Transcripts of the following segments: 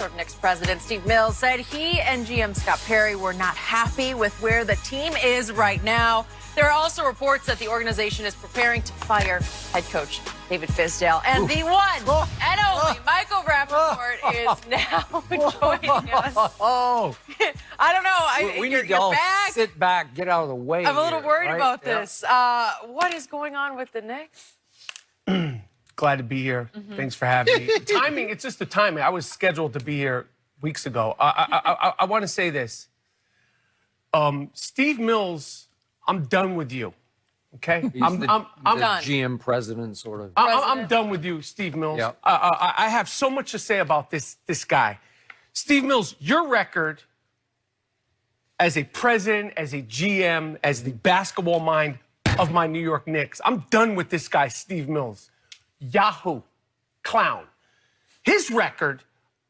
York Knicks president Steve Mills said he and GM Scott Perry were not happy with where the team is right now. There are also reports that the organization is preparing to fire head coach David Fizdale. And the one and only Michael Rapaport is now joining us. I don't know. We you're, need to all back. sit back, get out of the way. I'm a little worried right? about this. What is going on with the Knicks? Glad to be here. Thanks for having me. Timing, it's just the timing. I was scheduled to be here weeks ago. I want to say this. Steve Mills, I'm done with you. Okay? I'm done. GM president, sort of. I'm done with you, Steve Mills. Yeah. I have so much to say about this guy. Steve Mills, your record as a president, as a GM, as the basketball mind of my New York Knicks, I'm done with this guy, Steve Mills. Yahoo, clown. His record,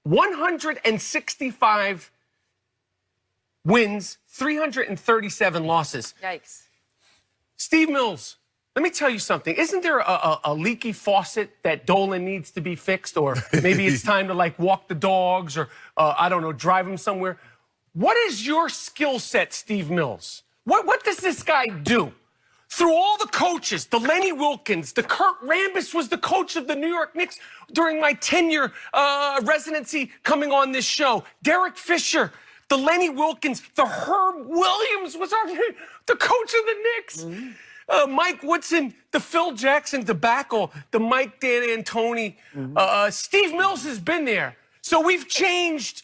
165 wins, 337 losses. Yikes. Steve Mills, let me tell you something. Isn't there a leaky faucet that Dolan needs to be fixed? Or maybe it's time to, like, walk the dogs or, I don't know, drive them somewhere. What is your skill set, Steve Mills? What does this guy do? Through all the coaches, the Lenny Wilkins, the Kurt Rambis was the coach of the New York Knicks during my tenure residency coming on this show. Derek Fisher, the Lenny Wilkins, the Herb Williams was the coach of the Knicks. Mike Woodson, the Phil Jackson debacle, the Mike D'Antoni. Steve Mills has been there. So we've changed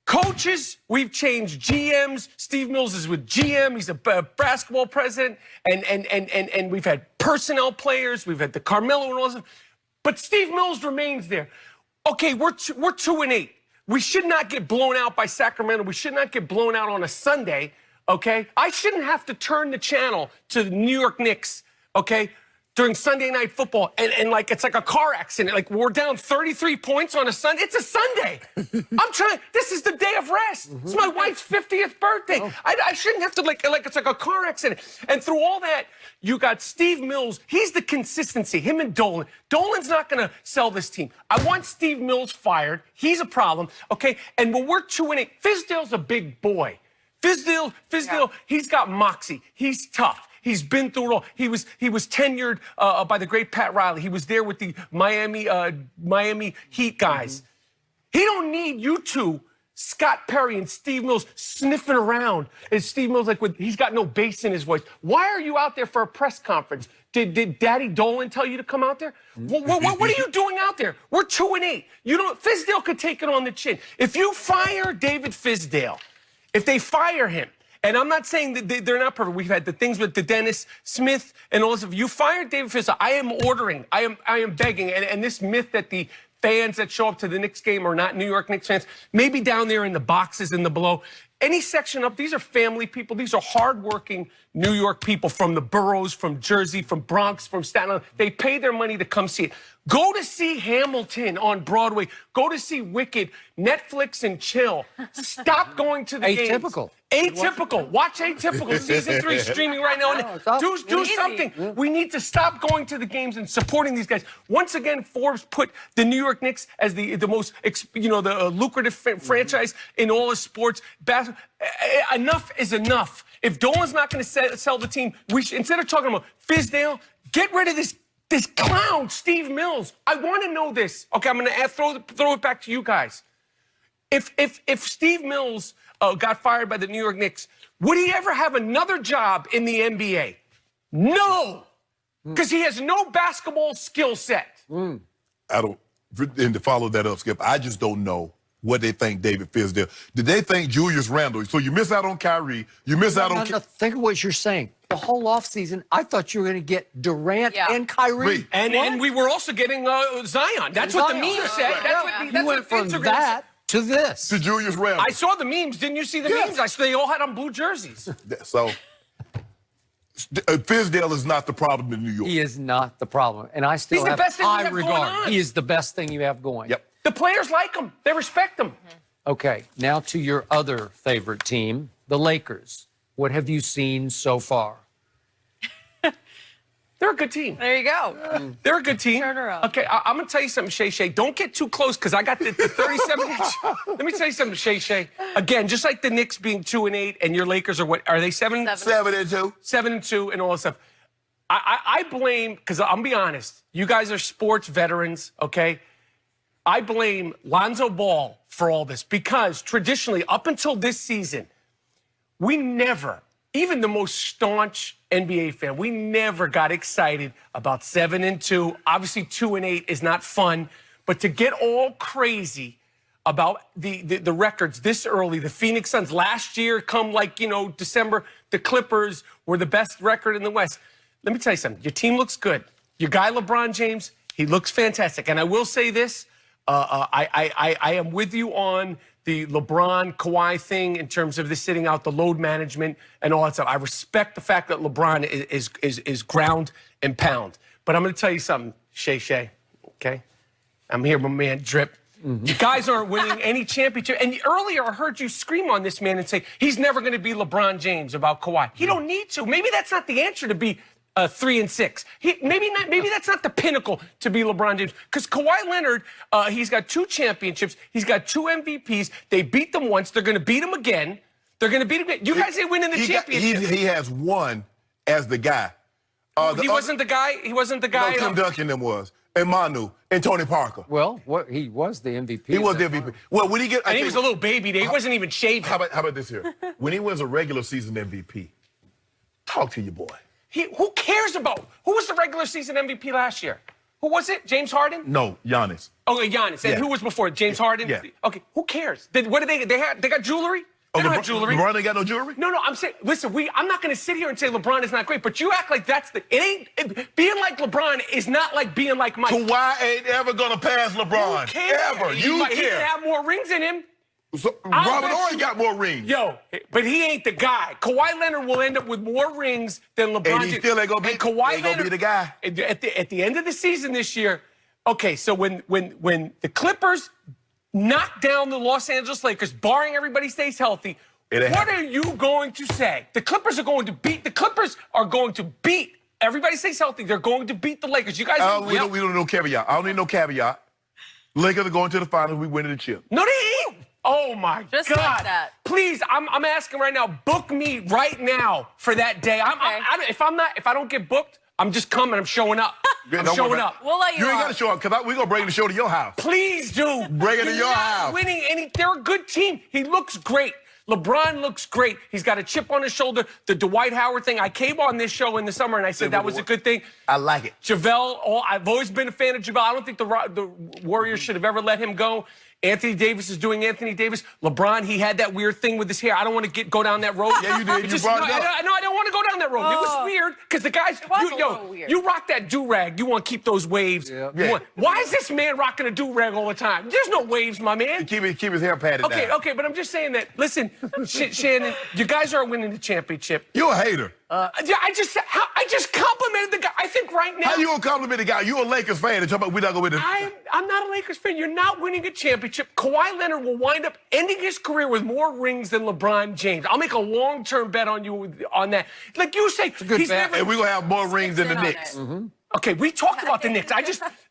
coaches, we've changed GMs. Steve Mills is with GM. He's a basketball president. And we've had personnel players. We've had the Carmelo and all this. But Steve Mills remains there. Okay, we're 2-8. We should not get blown out by Sacramento. We should not get blown out on a Sunday, okay? I shouldn't have to turn the channel to the New York Knicks, okay, during Sunday Night Football. And like, it's like a car accident. Like, we're down 33 points on a Sunday. It's a Sunday. This is the day of rest. It's my wife's 50th birthday. I shouldn't have to, like, it's like a car accident. And through all that, you got Steve Mills. He's the consistency, him and Dolan. Dolan's not going to sell this team. I want Steve Mills fired. He's a problem, okay? And when we're 2-8, Fizdale's a big boy. Fizdale, he's got moxie. He's tough. He's been through it all. He was tenured by the great Pat Riley. He was there with the Miami Heat guys. He don't need you two, Scott Perry and Steve Mills, sniffing around. And Steve Mills, like, he's got no bass in his voice. Why are you out there for a press conference? Did Daddy Dolan tell you to come out there? What are you doing out there? We're 2-8. Fizdale could take it on the chin. If you fire David Fizdale, if they fire him, and I'm not saying that they're not perfect. We've had the things with the Dennis Smith and all this. If you fired David Fizdale, I am ordering, I am begging, and this myth that the fans that show up to the Knicks game are not New York Knicks fans, maybe down there in the boxes in the below. Any section up, these are family people. These are hardworking New York people from the boroughs, from Jersey, from Bronx, from Staten Island. They pay their money to come see it. Go to see Hamilton on Broadway. Go to see Wicked, Netflix and chill. Stop going to the games. Atypical. Atypical. Watch Atypical. Season 3 streaming right now. Do something. We need to stop going to the games and supporting these guys. Once again, Forbes put the New York Knicks as the most, the lucrative franchise in all of sports. Enough is enough. If Dolan's not going to sell the team, instead of talking about Fizdale, get rid of this clown, Steve Mills. I want to know this. Okay, I'm going to throw it back to you guys. If Steve Mills got fired by the New York Knicks, would he ever have another job in the NBA? No, because he has no basketball skill set. I don't, and to follow that up, Skip, I just don't know what they think David Fizdale. Did they think Julius Randle? So you miss out on Kyrie, you miss out on... No, think of what you're saying. The whole offseason, I thought you were going to get Durant and Kyrie. And we were also getting Zion. That's what the meme said. Right. You went from that to this. To Julius Randle. I saw the memes. Didn't you see the memes? They all had on blue jerseys. So, Fizdale is not the problem in New York. He is not the problem. And I still have high regard. He is the best thing you have going. Yep. The players like him. They respect him. Okay, now to your other favorite team, the Lakers. What have you seen so far? They're a good team. There you go. They're a good team. Turn around. Okay, I'm going to tell you something, Shay Shay. Don't get too close because I got the 37-inch. Let me tell you something, Shay Shay. Again, just like the Knicks being 2-8 and your Lakers are what? Are they 7? 7-2. 7-2 and all that stuff. I blame, because I'm going to be honest, you guys are sports veterans, okay? I blame Lonzo Ball for all this because traditionally, up until this season, we never, even the most staunch NBA fan, we never got excited about 7-2. Obviously, 2-8 is not fun, but to get all crazy about the records this early, the Phoenix Suns last year, come December, the Clippers were the best record in the West. Let me tell you something. Your team looks good. Your guy, LeBron James, he looks fantastic. And I will say this, I am with you on the LeBron Kawhi thing in terms of the sitting out, the load management and all that stuff. I respect the fact that LeBron is ground and pound. But I'm going to tell you something, Shay Shay, okay? I'm here, my man, Drip. You guys aren't winning any championship. And earlier I heard you scream on this man and say, he's never going to be LeBron James about Kawhi. He don't need to. Maybe that's not the answer to be 3-6. Maybe that's not the pinnacle to be LeBron James. Because Kawhi Leonard, he's got 2 championships. He's got 2 MVPs. They beat them once. They're going to beat him again. They're going to beat him again. You guys ain't winning the championship. He has won as the guy. He wasn't the guy? He wasn't the guy? No, Tim Duncan them was. And Manu and Tony Parker. Well, he was the MVP. He was the MVP. Well, when he get, and he was a little baby. He wasn't even shaved. How about this here? When he wins a regular season MVP, talk to your boy. Who cares about? Who was the regular season MVP last year? Who was it? James Harden? No, Giannis. Okay, Giannis. And who was before? James Harden? Yeah. Okay, who cares? What did they got jewelry? They don't have jewelry. LeBron ain't got no jewelry? No, I'm saying, listen, I'm not going to sit here and say LeBron is not great, but you act like being like LeBron is not like being like Mike. Kawhi ain't ever going to pass LeBron. Who cares? Ever. You He care. can have more rings than him. So, Robert Ory got more rings. Yo, but he ain't the guy. Kawhi Leonard will end up with more rings than LeBron. And he still ain't gonna be, be the guy. At the end of the season this year, okay, so when the Clippers knock down the Los Angeles Lakers, barring everybody stays healthy, what are you going to say? The Clippers are going to beat. Everybody stays healthy. They're going to beat the Lakers. You guys. We don't need no caveat. I don't need no caveat. Lakers are going to the finals. We winning the chip. No, they ain't. Oh my Just God! like that. Please, I'm asking right now. Book me right now for that day. If I don't get booked, I'm just coming. I'm showing up. I'm showing up. We'll let you. You ain't got to show up because we're gonna bring the show to your house. Please do. Bring it to your house. Winning any? They're a good team. He looks great. LeBron looks great. He's got a chip on his shoulder. The Dwight Howard thing. I came on this show in the summer and I said that was a good thing. I like it. JaVale, I've always been a fan of JaVale. I don't think the Warriors should have ever let him go. Anthony Davis is doing Anthony Davis. LeBron, he had that weird thing with his hair. I don't want to go down that road. Yeah, you did. You brought it up. I don't want to go down that road. It was weird because the guys, you rock that do-rag. You want to keep those waves. Yeah. Why is this man rocking a do-rag all the time? There's no waves, my man. Keep his hair padded down. Okay, but I'm just saying that, listen, Shannon, you guys aren't winning the championship. You're a hater. I just complimented the guy. I think right now. How you gonna compliment the guy? You're a Lakers fan and talk about we're not gonna win this. I'm not a Lakers fan. You're not winning a championship. Kawhi Leonard will wind up ending his career with more rings than LeBron James. I'll make a long-term bet on you on that. Like you say, he's never. And we're gonna have more rings than the Knicks. Okay, we talked about the Knicks.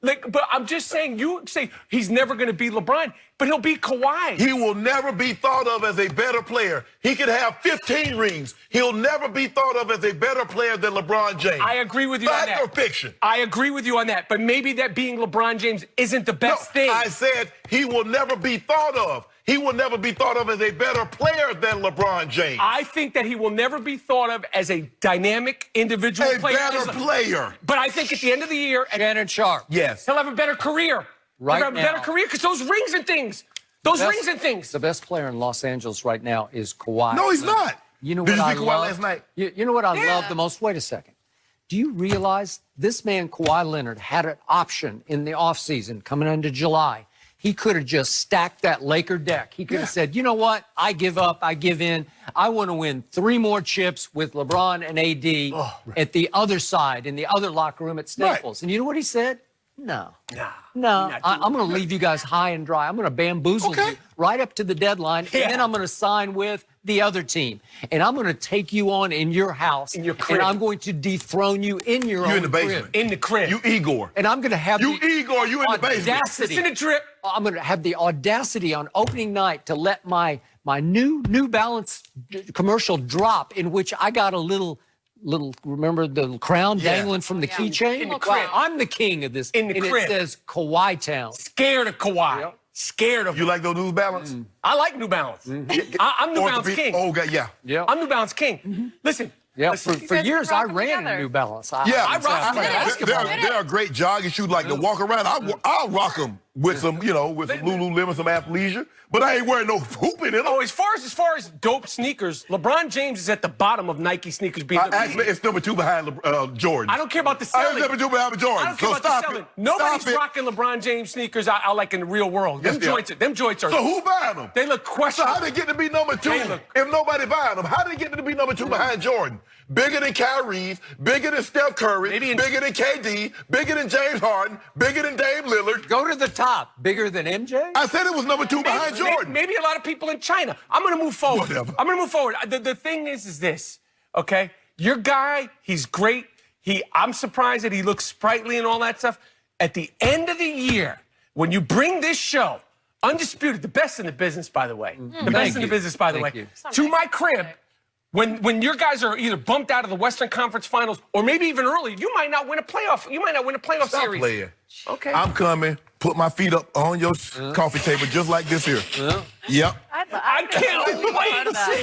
But I'm just saying, you say he's never going to be LeBron, but he'll be Kawhi. He will never be thought of as a better player. He could have 15 rings. He'll never be thought of as a better player than LeBron James. I agree with you on that. Fact or fiction? I agree with you on that, but maybe that being LeBron James isn't the best thing. I said he will never be thought of. He will never be thought of as a better player than LeBron James. I think that he will never be thought of as a dynamic individual player. A better player. But I think at the end of the year, Shannon Sharp. Yes. he'll have a better career. Right he'll have a better career because those rings and things. The best player in Los Angeles right now is Kawhi. No, he's not. You know Did what you I see Kawhi love? last night? You know what I love the most? Wait a second. Do you realize this man, Kawhi Leonard, had an option in the offseason coming into July? He could have just stacked that Laker deck. He could have said, you know what? I give up. I give in. I want to win 3 more chips with LeBron and AD at the other side, in the other locker room at Staples. And you know what he said? No. I'm going to leave you guys high and dry. I'm going to bamboozle you right up to the deadline, and then I'm going to sign with the other team, and I'm going to take you on in your house, In your crib. and I'm going to dethrone you in your own You in the basement. crib. In the crib. You Igor. And I'm going to have You the Igor, you in the basement. audacity. It's in a drip. I'm going to have the audacity on opening night to let my New Balance commercial drop, in which I got a little remember the crown Yeah. dangling from the keychain? In the crib. I'm the king of this. In the and crib. It says Kawhi Town. Scared of Kawhi. Scared of You like those New Balance? I like New Balance. I'm New Balance king. Oh, God, yeah. Yeah. I'm New Balance king. Listen. Yeah, listen. for guys years can I rock them ran in together. New Balance. Yeah, I rock them. They're a great jogging shoe, like to walk around. I'll rock them with some, with some Lululemon, some athleisure, but I ain't wearing no hooping in them. Oh, as far as dope sneakers, LeBron James is at the bottom of Nike sneakers being. Actually, it's number 2 behind Jordan. I don't care about the It's selling. number 2 behind Jordan. I don't care So about the stop selling. it. Nobody's Stop it. rocking LeBron James sneakers I like in the real world. Yes, Them joints are. So who buying them? They look So questionable. how they get to be number 2 They look- if nobody buying them? How did they get to be number 2 behind Jordan? Bigger than Kyrie's, bigger than Steph Curry, Maybe in- bigger than KD, bigger than James Harden, bigger than Dame Lillard. Go to the top. Bigger than MJ? I said it was number 2 behind Jordan. Maybe a lot of people in China. I'm going to move forward. Whatever. I'm going to move forward. The thing is this, okay? Your guy, he's great. I'm surprised that he looks sprightly and all that stuff. At the end of the year, when you bring this show, Undisputed, the best in the business, by the way. The best Thank in the you. business, by the Thank way. you. To my crib, when your guys are either bumped out of the Western Conference Finals or maybe even early, you might not win a playoff. You might not win a playoff Stop series. playing. Okay. I'm coming. Put my feet up on your coffee table just like this here. Yep. I can't wait to see.